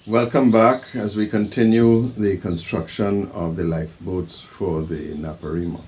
Welcome back as we continue the construction of the lifeboats for the Naparima.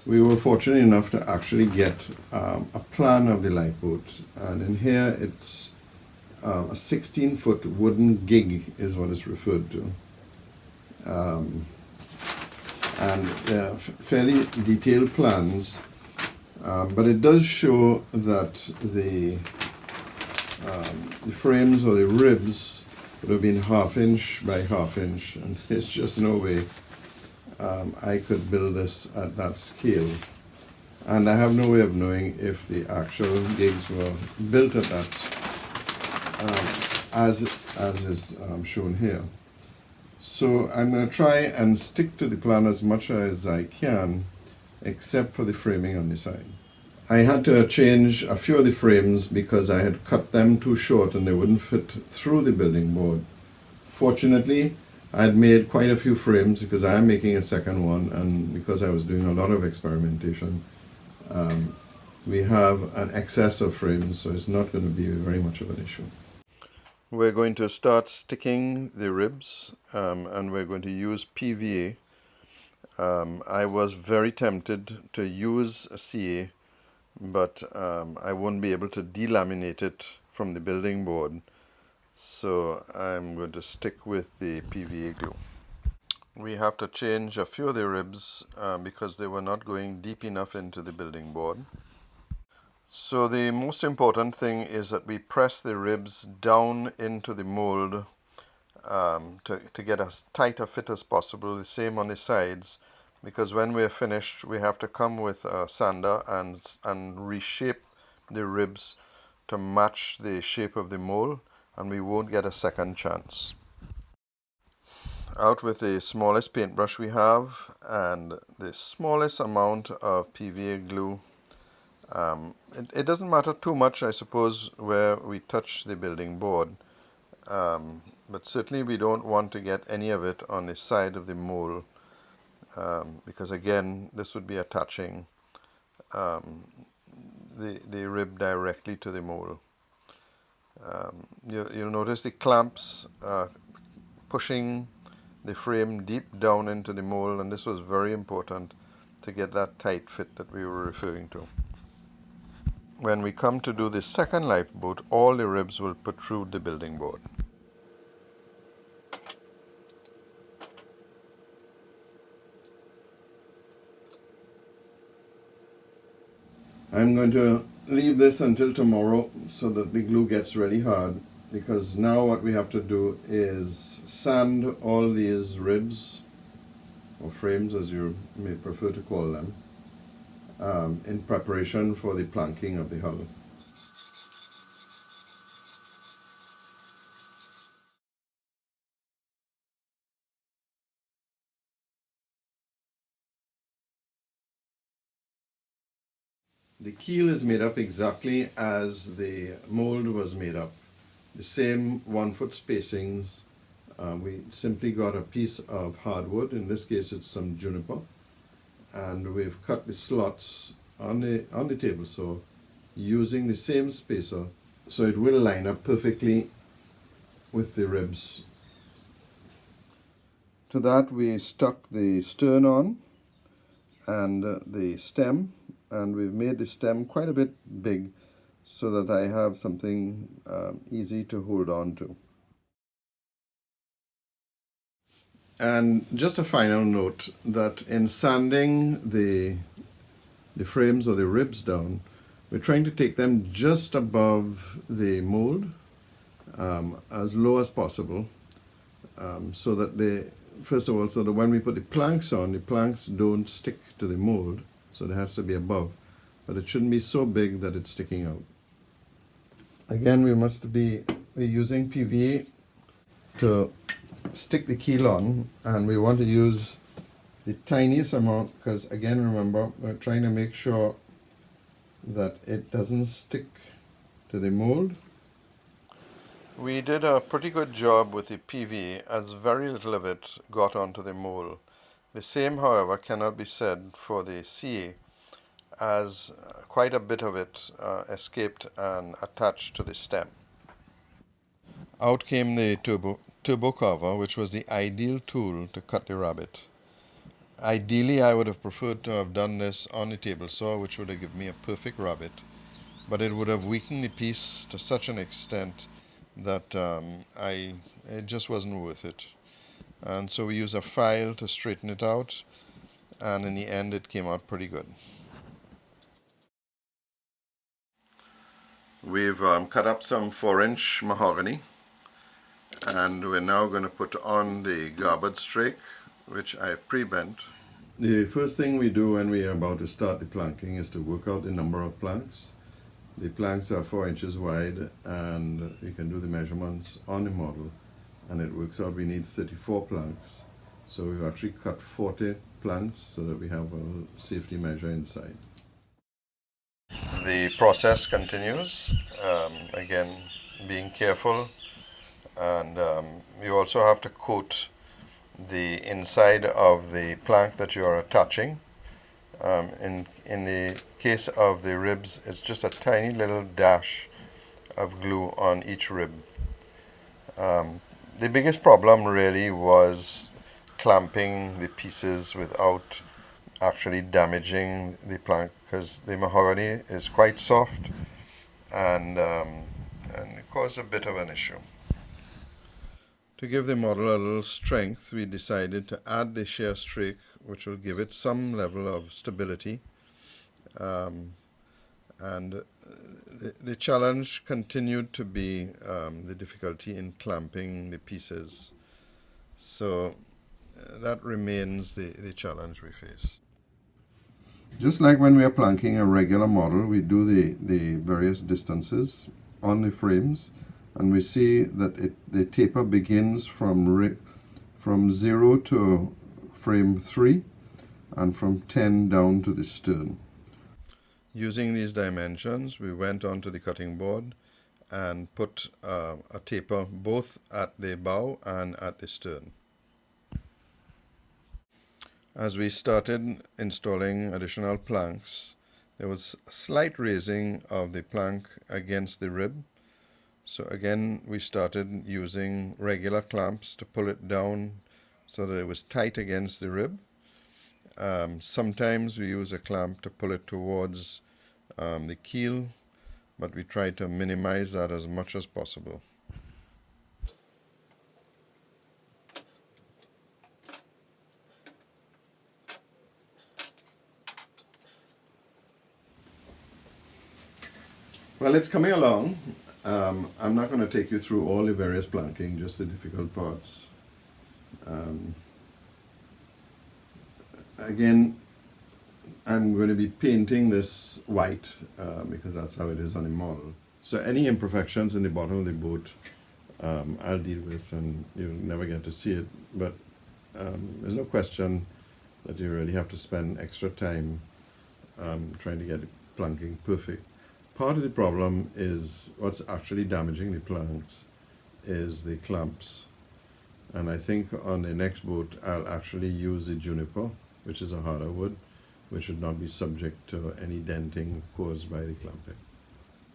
We were fortunate enough to actually get a plan of the lifeboat, and in here it's a 16-foot wooden gig is what it's referred to, and fairly detailed plans, but it does show that the frames or the ribs would have been 1/2 inch by 1/2 inch, and there's just no way I could build this at that scale. And I have no way of knowing if the actual gigs were built at that as is shown here. So I'm going to try and stick to the plan as much as I can, except for the framing on the side. I had to change a few of the frames because I had cut them too short and they wouldn't fit through the building board. Fortunately, I had made quite a few frames because I am making a second one, and because I was doing a lot of experimentation, we have an excess of frames, so it's not going to be very much of an issue. We're going to start sticking the ribs, and we're going to use PVA. I was very tempted to use a CA, but I won't be able to delaminate it from the building board, so I'm going to stick with the PVA glue. We have to change a few of the ribs because they were not going deep enough into the building board. So the most important thing is that we press the ribs down into the mold to get as tight a fit as possible, the same on the sides, because when we're finished we have to come with a sander and reshape the ribs to match the shape of the mold, and we won't get a second chance. Out with the smallest paintbrush we have and the smallest amount of PVA glue. It doesn't matter too much, I suppose, where we touch the building board, but certainly we don't want to get any of it on the side of the mold, because again this would be attaching the rib directly to the mold. You'll notice the clamps pushing the frame deep down into the mold, and this was very important to get that tight fit that we were referring to. When we come to do the second lifeboat, all the ribs will protrude the building board. I'm going to leave this until tomorrow so that the glue gets really hard, because now what we have to do is sand all these ribs, or frames as you may prefer to call them, in preparation for the planking of the hull. The keel is made up exactly as the mold was made up. The same 1 foot spacings. We simply got a piece of hardwood, in this case it's some juniper, and we've cut the slots on the table saw using the same spacer, so it will line up perfectly with the ribs. To that we stuck the stern on and the stem, and we've made the stem quite a bit big so that I have something easy to hold on to. And just a final note that in sanding the frames or the ribs down, we're trying to take them just above the mold, as low as possible, so that first of all, so that when we put the planks on, the planks don't stick to the mold, so it has to be above, but it shouldn't be so big that it's sticking out. Again, we're using PVA to stick the keel on, and we want to use the tiniest amount because, again, remember, we're trying to make sure that it doesn't stick to the mold. We did a pretty good job with the PVA, as very little of it got onto the mold. The same, however, cannot be said for the CA, as quite a bit of it escaped and attached to the stem. Out came the turbo cover, which was the ideal tool to cut the rabbet. Ideally, I would have preferred to have done this on the table saw, which would have given me a perfect rabbet, but it would have weakened the piece to such an extent that it just wasn't worth it. And so we used a file to straighten it out, and in the end it came out pretty good. We've cut up some 4-inch mahogany, and we're now going to put on the garboard strake, which I've pre-bent. The first thing we do when we are about to start the planking is to work out the number of planks. The planks are 4 inches wide, and you can do the measurements on the model, and it works out we need 34 planks. So we've actually cut 40 planks so that we have a safety measure inside. The process continues, again being careful, and you also have to coat the inside of the plank that you are attaching. In the case of the ribs, it's just a tiny little dash of glue on each rib. The biggest problem really was clamping the pieces without actually damaging the plank, because the mahogany is quite soft, and it caused a bit of an issue. To give the model a little strength, we decided to add the shear strake, which will give it some level of stability. And the challenge continued to be the difficulty in clamping the pieces. So that remains the challenge we face. Just like when we are planking a regular model, we do the various distances on the frames, and we see that the taper begins from 0 to frame 3 and from 10 down to the stern. Using these dimensions, we went onto the cutting board and put a taper both at the bow and at the stern. As we started installing additional planks, there was a slight raising of the plank against the rib. So again, we started using regular clamps to pull it down so that it was tight against the rib. Sometimes we use a clamp to pull it towards the keel, but we try to minimize that as much as possible. Well, it's coming along. I'm not going to take you through all the various planking, just the difficult parts. Again, I'm going to be painting this white because that's how it is on the model. So any imperfections in the bottom of the boat, I'll deal with, and you'll never get to see it. But there's no question that you really have to spend extra time trying to get the planking perfect. Part of the problem is what's actually damaging the planks is the clamps. And I think on the next boat I'll actually use the juniper, which is a harder wood, which should not be subject to any denting caused by the clamping.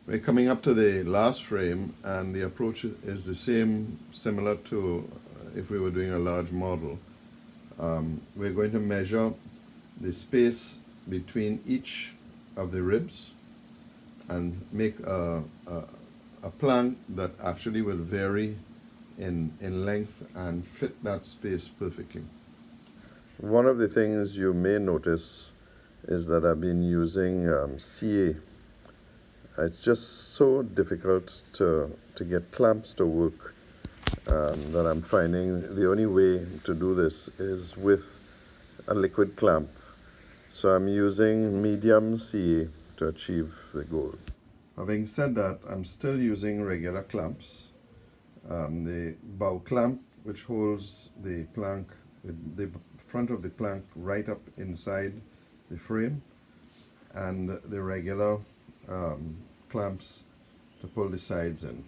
We're coming up to the last frame, and the approach is the same, similar to if we were doing a large model. We're going to measure the space between each of the ribs and make a plank that actually will vary in length and fit that space perfectly. One of the things you may notice is that I've been using CA. It's just so difficult to get clamps to work that I'm finding the only way to do this is with a liquid clamp. So I'm using medium CA to achieve the goal. Having said that, I'm still using regular clamps. The bow clamp, which holds the plank, the front of the plank right up inside the frame, and the regular clamps to pull the sides in.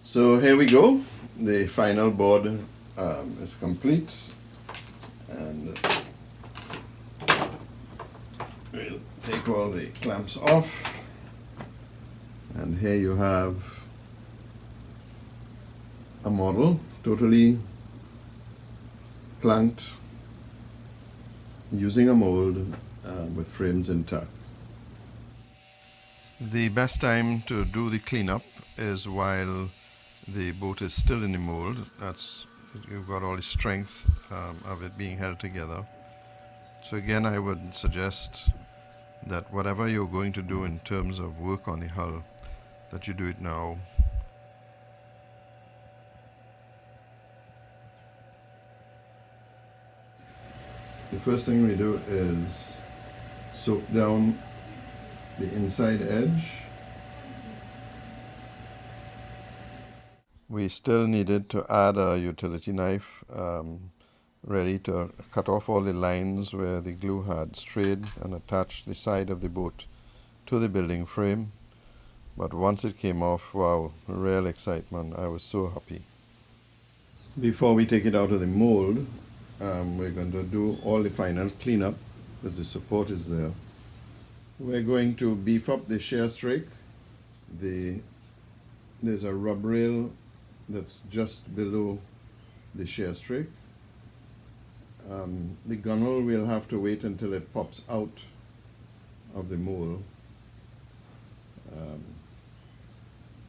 So here we go. The final board is complete, and we'll take all the clamps off, and here you have a model totally planked using a mold with frames intact. The best time to do the cleanup is while the boat is still in the mold. That's, you've got all the strength of it being held together. So again, I would suggest that whatever you're going to do in terms of work on the hull, that you do it now. The first thing we do is soak down the inside edge. We still needed to add a utility knife ready to cut off all the lines where the glue had strayed and attach the side of the boat to the building frame. But once it came off, wow, real excitement. I was so happy. Before we take it out of the mold, we're going to do all the final cleanup because the support is there. We're going to beef up the shear strake. There's a rub rail that's just below the shear strake. The gunnel we'll have to wait until it pops out of the mold.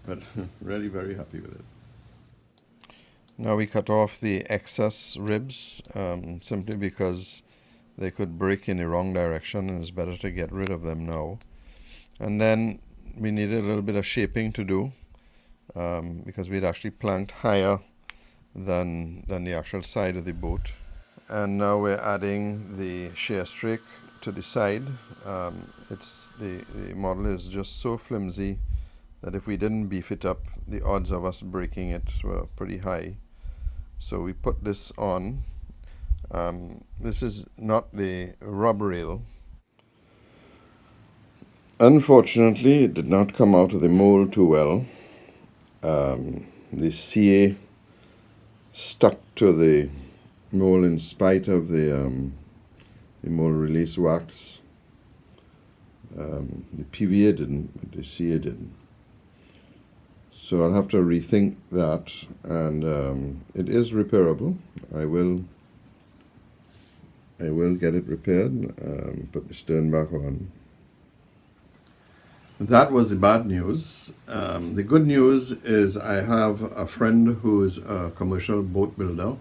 But really very happy with it. Now we cut off the excess ribs simply because they could break in the wrong direction, and it's better to get rid of them now. And then we needed a little bit of shaping to do because we'd actually planked higher than the actual side of the boat. And now we're adding the shear strake to the side. The model is just so flimsy that if we didn't beef it up, the odds of us breaking it were pretty high. So we put this on. This is not the rub rail. Unfortunately, it did not come out of the mold too well. The CA stuck to the mold in spite of the mold release wax. The PVA didn't, but the CA didn't. So I'll have to rethink that, and it is repairable. I will get it repaired, put the stern back on. That was the bad news. The good news is I have a friend who is a commercial boat builder,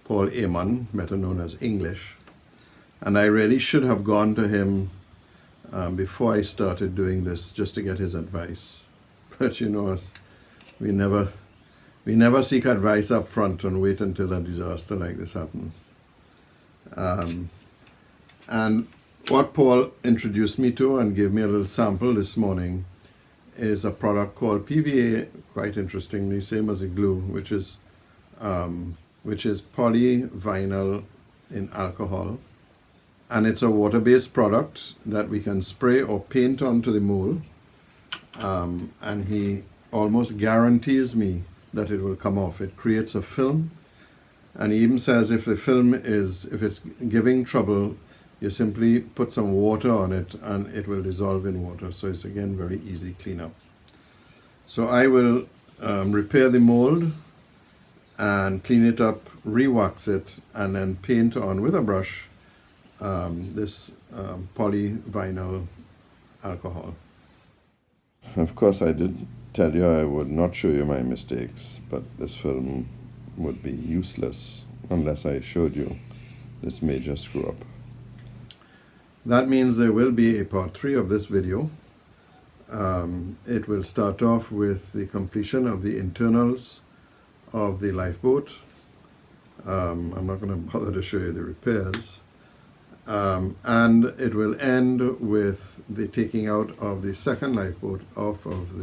Paul Amon, better known as English, and I really should have gone to him before I started doing this just to get his advice. But you know us, we never seek advice up front and wait until a disaster like this happens. And what Paul introduced me to and gave me a little sample this morning is a product called PVA, quite interestingly, same as the glue, which is polyvinyl in alcohol. And it's a water-based product that we can spray or paint onto the mold. And he almost guarantees me that it will come off. It creates a film, and he even says if the film if it's giving trouble, you simply put some water on it and it will dissolve in water. So it's again very easy cleanup. So I will repair the mold and clean it up, re-wax it, and then paint on with a brush this polyvinyl alcohol. Of course, I did tell you I would not show you my mistakes, but this film would be useless unless I showed you this major screw-up. That means there will be a part 3 of this video. It will start off with the completion of the internals of the lifeboat. I'm not going to bother to show you the repairs. And it will end with the taking out of the second lifeboat out of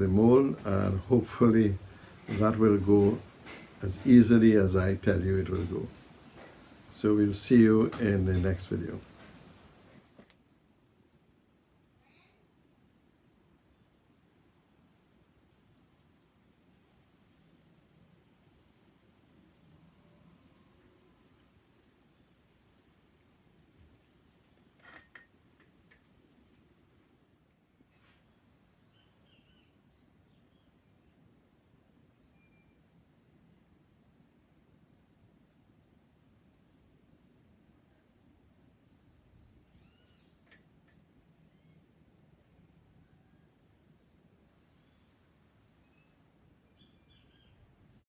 the mold, and hopefully that will go as easily as I tell you it will go. So we'll see you in the next video.